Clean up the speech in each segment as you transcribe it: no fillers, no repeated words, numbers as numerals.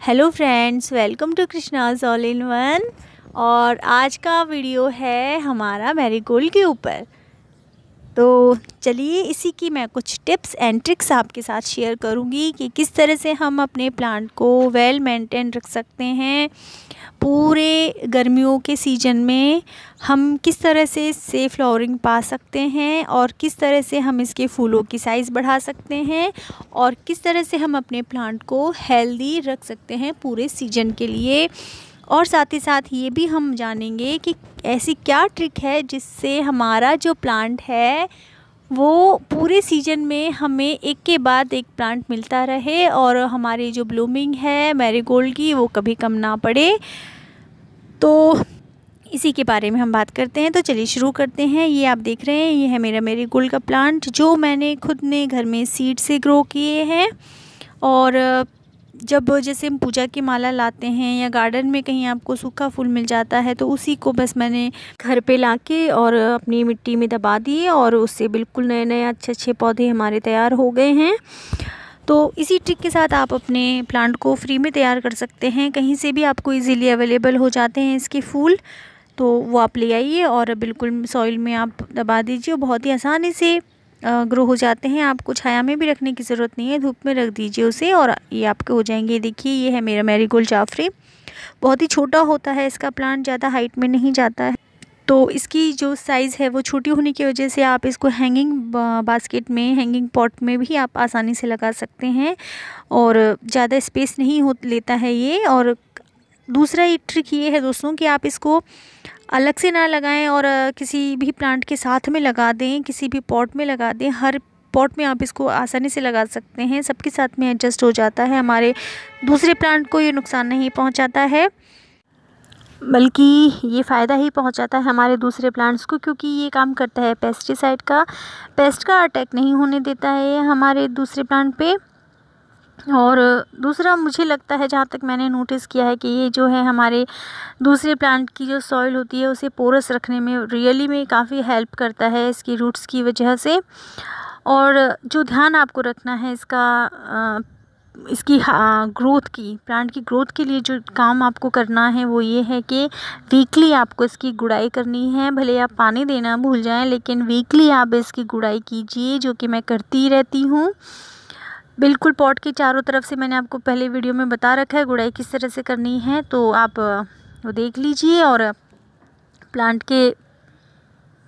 Hello friends, welcome to Krishna's all in one. और आज का वीडियो है हमारा मैरीगोल्ड के ऊपर। तो चलिए इसी की मैं कुछ टिप्स एंड ट्रिक्स आपके साथ शेयर करूंगी कि किस तरह से हम अपने प्लांट को वेल मेंटेन रख सकते हैं। पूरे गर्मियों के सीज़न में हम किस तरह से फ्लावरिंग पा सकते हैं और किस तरह से हम इसके फूलों की साइज़ बढ़ा सकते हैं और किस तरह से हम अपने प्लांट को हेल्दी रख सकते हैं पूरे सीज़न के लिए। और साथ ही साथ ये भी हम जानेंगे कि ऐसी क्या ट्रिक है जिससे हमारा जो प्लांट है वो पूरे सीज़न में हमें एक के बाद एक प्लांट मिलता रहे और हमारी जो ब्लूमिंग है मैरीगोल्ड की वो कभी कम ना पड़े। तो इसी के बारे में हम बात करते हैं। तो चलिए शुरू करते हैं। ये आप देख रहे हैं, ये है मेरा मैरीगोल्ड का प्लांट जो मैंने खुद ने घर में सीड से ग्रो किए हैं। और जब जैसे हम पूजा की माला लाते हैं या गार्डन में कहीं आपको सूखा फूल मिल जाता है तो उसी को बस मैंने घर पे लाके और अपनी मिट्टी में दबा दिए और उससे बिल्कुल नए नए अच्छे अच्छे पौधे हमारे तैयार हो गए हैं। तो इसी ट्रिक के साथ आप अपने प्लांट को फ्री में तैयार कर सकते हैं। कहीं से भी आपको इजीली अवेलेबल हो जाते हैं इसके फूल, तो वो आप ले आइए और बिल्कुल सॉइल में आप दबा दीजिए। बहुत ही आसानी से ग्रो हो जाते हैं। आपको छाया में भी रखने की ज़रूरत नहीं है, धूप में रख दीजिए उसे और ये आपके हो जाएंगे। देखिए ये है मेरा मैरीगोल्ड जाफरी। बहुत ही छोटा होता है इसका प्लांट, ज़्यादा हाइट में नहीं जाता है। तो इसकी जो साइज़ है वो छोटी होने की वजह से आप इसको हैंगिंग बास्केट में, हैंगिंग पॉट में भी आप आसानी से लगा सकते हैं और ज़्यादा स्पेस नहीं हो लेता है ये। और दूसरा एक ट्रिक ये है दोस्तों कि आप इसको अलग से ना लगाएं और किसी भी प्लांट के साथ में लगा दें, किसी भी पॉट में लगा दें। हर पॉट में आप इसको आसानी से लगा सकते हैं, सबके साथ में एडजस्ट हो जाता है। हमारे दूसरे प्लांट को ये नुकसान नहीं पहुंचाता है, बल्कि ये फ़ायदा ही पहुंचाता है हमारे दूसरे प्लांट्स को, क्योंकि ये काम करता है पेस्टिसाइड का। पेस्ट का अटैक नहीं होने देता है हमारे दूसरे प्लांट पे। और दूसरा मुझे लगता है, जहाँ तक मैंने नोटिस किया है, कि ये जो है हमारे दूसरे प्लांट की जो सॉइल होती है उसे पोरस रखने में रियली में काफ़ी हेल्प करता है इसकी रूट्स की वजह से। और जो ध्यान आपको रखना है इसकी ग्रोथ की, प्लांट की ग्रोथ के लिए जो काम आपको करना है वो ये है कि वीकली आपको इसकी गुड़ाई करनी है। भले आप पानी देना भूल जाएं, लेकिन वीकली आप इसकी गुड़ाई कीजिए, जो कि मैं करती रहती हूँ। बिल्कुल पॉट के चारों तरफ से मैंने आपको पहले वीडियो में बता रखा है गुड़ाई किस तरह से करनी है, तो आप वो देख लीजिए। और प्लांट के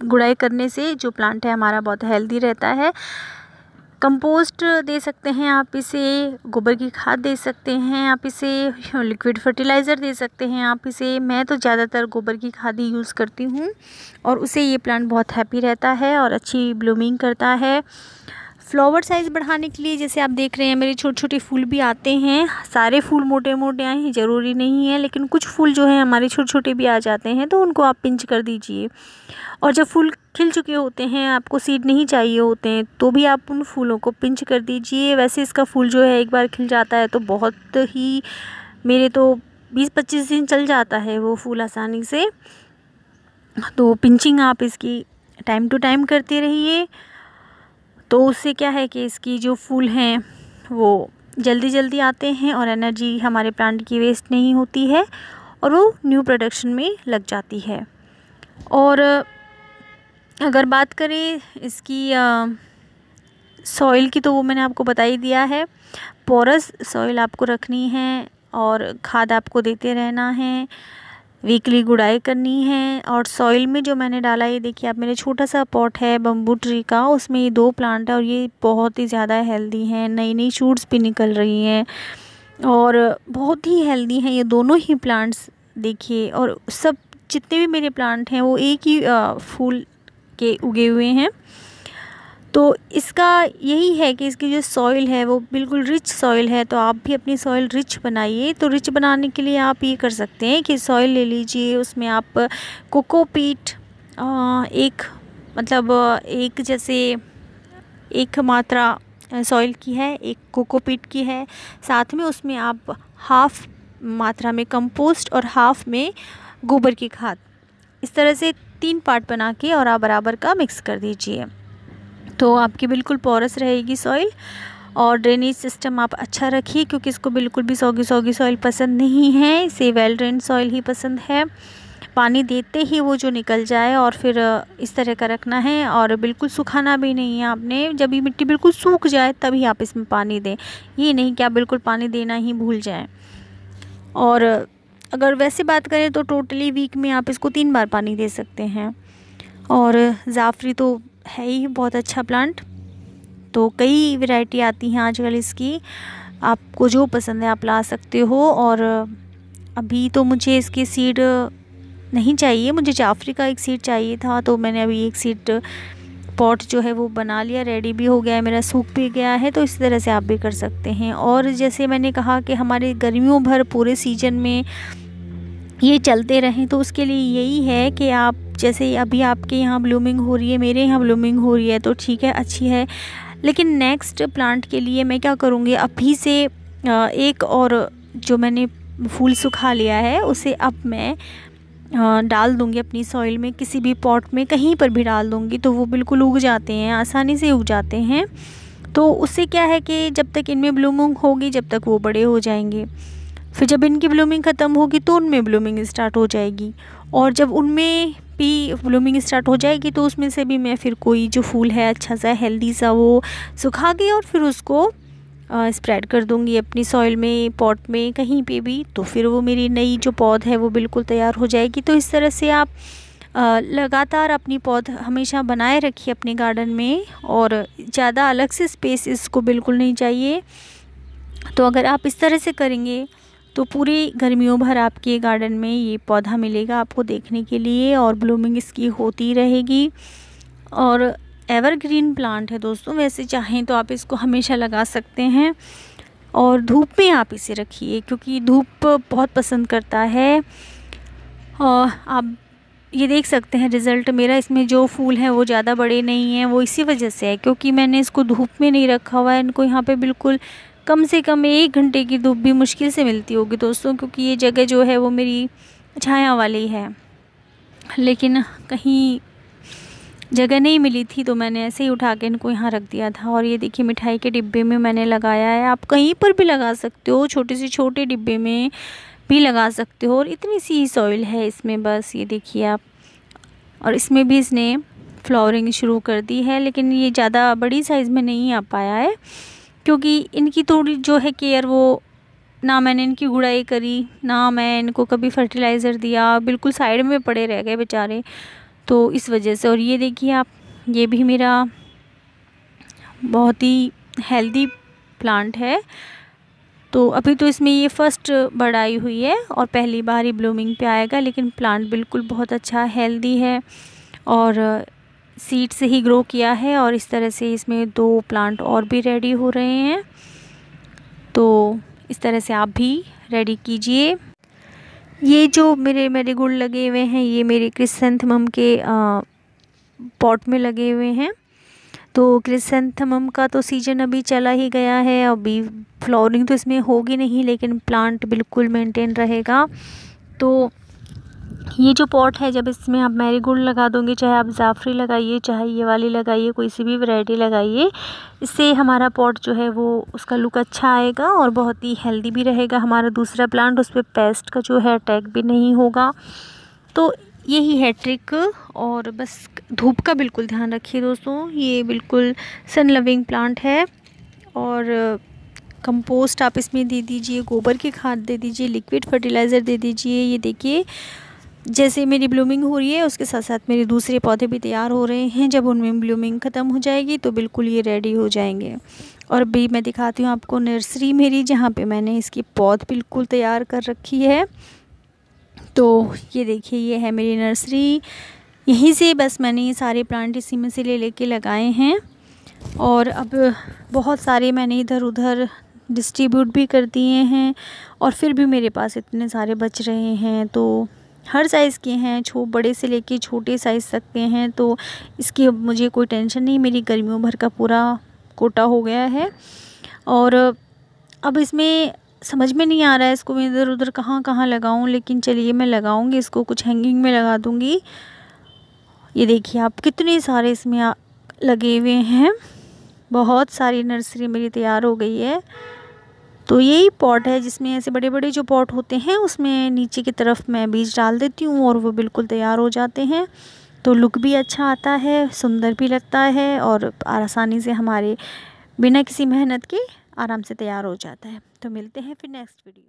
गुड़ाई करने से जो प्लांट है हमारा बहुत हेल्दी रहता है। कंपोस्ट दे सकते हैं आप इसे, गोबर की खाद दे सकते हैं आप इसे, लिक्विड फर्टिलाइज़र दे सकते हैं आप इसे। मैं तो ज़्यादातर गोबर की खाद ही यूज़ करती हूँ और उससे ये प्लांट बहुत हैप्पी रहता है और अच्छी ब्लूमिंग करता है। फ्लावर साइज़ बढ़ाने के लिए जैसे आप देख रहे हैं मेरे छोटे छोटे फूल भी आते हैं। सारे फूल मोटे मोटे आए हैं ज़रूरी नहीं है, लेकिन कुछ फूल जो हैं हमारे छोटे छोटे भी आ जाते हैं, तो उनको आप पिंच कर दीजिए। और जब फूल खिल चुके होते हैं, आपको सीड नहीं चाहिए होते हैं, तो भी आप उन फूलों को पिंच कर दीजिए। वैसे इसका फूल जो है एक बार खिल जाता है तो बहुत ही, मेरे तो 20-25 दिन चल जाता है वो फूल आसानी से। तो पिंचिंग आप इसकी टाइम टू टाइम करते रहिए, तो उससे क्या है कि इसकी जो फूल हैं वो जल्दी जल्दी आते हैं और एनर्जी हमारे प्लांट की वेस्ट नहीं होती है और वो न्यू प्रोडक्शन में लग जाती है। और अगर बात करें इसकी सॉइल की, तो वो मैंने आपको बता ही दिया है। पोरस सॉइल आपको रखनी है और खाद आपको देते रहना है, वीकली गुड़ाई करनी है। और सॉइल में जो मैंने डाला, ये देखिए आप, मेरे छोटा सा पॉट है बम्बू ट्री का, उसमें ये 2 प्लांट है और ये बहुत ही ज़्यादा हेल्दी हैं। नई नई शूट्स भी निकल रही हैं और बहुत ही हेल्दी हैं ये दोनों ही प्लांट्स। देखिए, और सब जितने भी मेरे प्लांट हैं वो एक ही फूल के उगे हुए हैं। तो इसका यही है कि इसकी जो सॉइल है वो बिल्कुल रिच सॉइल है, तो आप भी अपनी सॉइल रिच बनाइए। तो रिच बनाने के लिए आप ये कर सकते हैं कि सॉइल ले लीजिए, उसमें आप कोकोपीट एक जैसे एक मात्रा सॉइल की है, एक कोकोपीट की है, साथ में उसमें आप हाफ मात्रा में कंपोस्ट और हाफ में गोबर की खाद, इस तरह से 3 पार्ट बना के और आप बराबर का मिक्स कर दीजिए। तो आपकी बिल्कुल पोरस रहेगी सॉइल और ड्रेनेज सिस्टम आप अच्छा रखिए, क्योंकि इसको बिल्कुल भी सौगी सॉइल पसंद नहीं है, इसे वेल ड्रेन सॉइल ही पसंद है। पानी देते ही वो जो निकल जाए, और फिर इस तरह का रखना है, और बिल्कुल सुखाना भी नहीं है आपने। जब ये मिट्टी बिल्कुल सूख जाए तभी आप इसमें पानी दें, ये नहीं कि आप बिल्कुल पानी देना ही भूल जाएं। और अगर वैसे बात करें तो टोटली वीक में आप इसको 3 बार पानी दे सकते हैं। और जाफरी तो है ही बहुत अच्छा प्लांट, तो कई वैरायटी आती हैं आजकल इसकी, आपको जो पसंद है आप ला सकते हो। और अभी तो मुझे इसके सीड नहीं चाहिए, मुझे जाफरी का एक सीड चाहिए था, तो मैंने अभी एक सीड पॉट जो है वो बना लिया, रेडी भी हो गया है मेरा, सूख भी गया है। तो इस तरह से आप भी कर सकते हैं। और जैसे मैंने कहा कि हमारे गर्मियों भर पूरे सीजन में ये चलते रहें, तो उसके लिए यही है कि आप जैसे अभी आपके यहाँ ब्लूमिंग हो रही है, मेरे यहाँ ब्लूमिंग हो रही है, तो ठीक है, अच्छी है। लेकिन नेक्स्ट प्लांट के लिए मैं क्या करूँगी, अभी से एक और जो मैंने फूल सुखा लिया है उसे अब मैं डाल दूँगी अपनी सॉइल में, किसी भी पॉट में कहीं पर भी डाल दूँगी, तो वो बिल्कुल उग जाते हैं, आसानी से उग जाते हैं। तो उससे क्या है कि जब तक इनमें ब्लूमिंग होगी जब तक वो बड़े हो जाएंगे, फिर जब इनकी ब्लूमिंग ख़त्म होगी तो उनमें ब्लूमिंग स्टार्ट हो जाएगी, और जब उनमें भी ब्लूमिंग स्टार्ट हो जाएगी तो उसमें से भी मैं फिर कोई जो फूल है अच्छा सा हेल्दी सा वो सुखा के और फिर उसको स्प्रेड कर दूंगी अपनी सॉइल में, पॉट में, कहीं पे भी। तो फिर वो मेरी नई जो पौध है वो बिल्कुल तैयार हो जाएगी। तो इस तरह से आप लगातार अपनी पौध हमेशा बनाए रखिए अपने गार्डन में, और ज़्यादा अलग से स्पेस इसको बिल्कुल नहीं चाहिए। तो अगर आप इस तरह से करेंगे तो पूरी गर्मियों भर आपके गार्डन में ये पौधा मिलेगा आपको देखने के लिए, और ब्लूमिंग इसकी होती रहेगी। और एवरग्रीन प्लांट है दोस्तों, वैसे चाहें तो आप इसको हमेशा लगा सकते हैं। और धूप में आप इसे रखिए, क्योंकि धूप बहुत पसंद करता है। और आप ये देख सकते हैं रिज़ल्ट मेरा, इसमें जो फूल हैं वो ज़्यादा बड़े नहीं हैं, वो इसी वजह से है क्योंकि मैंने इसको धूप में नहीं रखा हुआ है। इनको यहाँ पे बिल्कुल कम से कम 1 घंटे की धूप भी मुश्किल से मिलती होगी दोस्तों, क्योंकि ये जगह जो है वो मेरी छाया वाली है। लेकिन कहीं जगह नहीं मिली थी तो मैंने ऐसे ही उठा के इनको यहाँ रख दिया था। और ये देखिए मिठाई के डिब्बे में मैंने लगाया है, आप कहीं पर भी लगा सकते हो, छोटे से छोटे डिब्बे में भी लगा सकते हो। और इतनी सी सॉइल है इसमें, बस ये देखिए आप। और इसमें भी इसने फ्लावरिंग शुरू कर दी है, लेकिन ये ज़्यादा बड़ी साइज़ में नहीं आ पाया है क्योंकि इनकी थोड़ी जो है केयर, वो ना मैंने इनकी गुड़ाई करी, ना मैं इनको कभी फर्टिलाइज़र दिया, बिल्कुल साइड में पड़े रह गए बेचारे, तो इस वजह से। और ये देखिए आप, ये भी मेरा बहुत ही हेल्दी प्लांट है। तो अभी तो इसमें ये फर्स्ट बड़ आई हुई है और पहली बार ही ब्लूमिंग पे आएगा, लेकिन प्लांट बिल्कुल बहुत अच्छा हेल्दी है और सीड से ही ग्रो किया है। और इस तरह से इसमें 2 प्लांट और भी रेडी हो रहे हैं, तो इस तरह से आप भी रेडी कीजिए। ये जो मेरे मैरीगोल्ड लगे हुए हैं ये मेरे क्रिसैंथेमम के पॉट में लगे हुए हैं। तो क्रिसैंथेमम का तो सीजन अभी चला ही गया है, अभी फ्लावरिंग तो इसमें होगी नहीं, लेकिन प्लांट बिल्कुल मेंटेन रहेगा। तो ये जो पॉट है, जब इसमें आप मैरीगोल्ड लगा दोगे, चाहे आप जाफरी लगाइए, चाहे ये वाली लगाइए, कोई सी भी वैरायटी लगाइए, इससे हमारा पॉट जो है वो उसका लुक अच्छा आएगा और बहुत ही हेल्दी भी रहेगा हमारा दूसरा प्लांट, उस पर पेस्ट का जो है अटैक भी नहीं होगा। तो यही है ट्रिक। और बस धूप का बिल्कुल ध्यान रखिए दोस्तों, ये बिल्कुल सन लविंग प्लांट है। और कंपोस्ट आप इसमें दे दीजिए, गोबर की खाद दे दीजिए, लिक्विड फर्टिलाइज़र दे दीजिए। ये देखिए जैसे मेरी ब्लूमिंग हो रही है उसके साथ साथ मेरे दूसरे पौधे भी तैयार हो रहे हैं। जब उनमें ब्लूमिंग ख़त्म हो जाएगी तो बिल्कुल ये रेडी हो जाएंगे। और अभी मैं दिखाती हूँ आपको नर्सरी मेरी, जहाँ पे मैंने इसकी पौध बिल्कुल तैयार कर रखी है। तो ये देखिए ये है मेरी नर्सरी, यहीं से बस मैंने ये सारे प्लांट इसी में से लेके लगाए हैं। और अब बहुत सारे मैंने इधर उधर डिस्ट्रीब्यूट भी कर दिए हैं, और फिर भी मेरे पास इतने सारे बच रहे हैं। तो हर साइज़ के हैं, बड़े से लेके छोटे साइज़ तक के हैं, तो इसकी अब मुझे कोई टेंशन नहीं, मेरी गर्मियों भर का पूरा कोटा हो गया है। और अब इसमें समझ में नहीं आ रहा है इसको मैं इधर उधर कहाँ कहाँ लगाऊं, लेकिन चलिए मैं लगाऊंगी इसको, कुछ हैंगिंग में लगा दूंगी। ये देखिए आप कितने सारे इसमें लगे हुए हैं, बहुत सारी नर्सरी मेरी तैयार हो गई है। तो यही पॉट है जिसमें ऐसे बड़े बड़े जो पॉट होते हैं उसमें नीचे की तरफ मैं बीज डाल देती हूँ और वो बिल्कुल तैयार हो जाते हैं। तो लुक भी अच्छा आता है, सुंदर भी लगता है और आसानी से हमारे बिना किसी मेहनत के आराम से तैयार हो जाता है। तो मिलते हैं फिर नेक्स्ट वीडियो।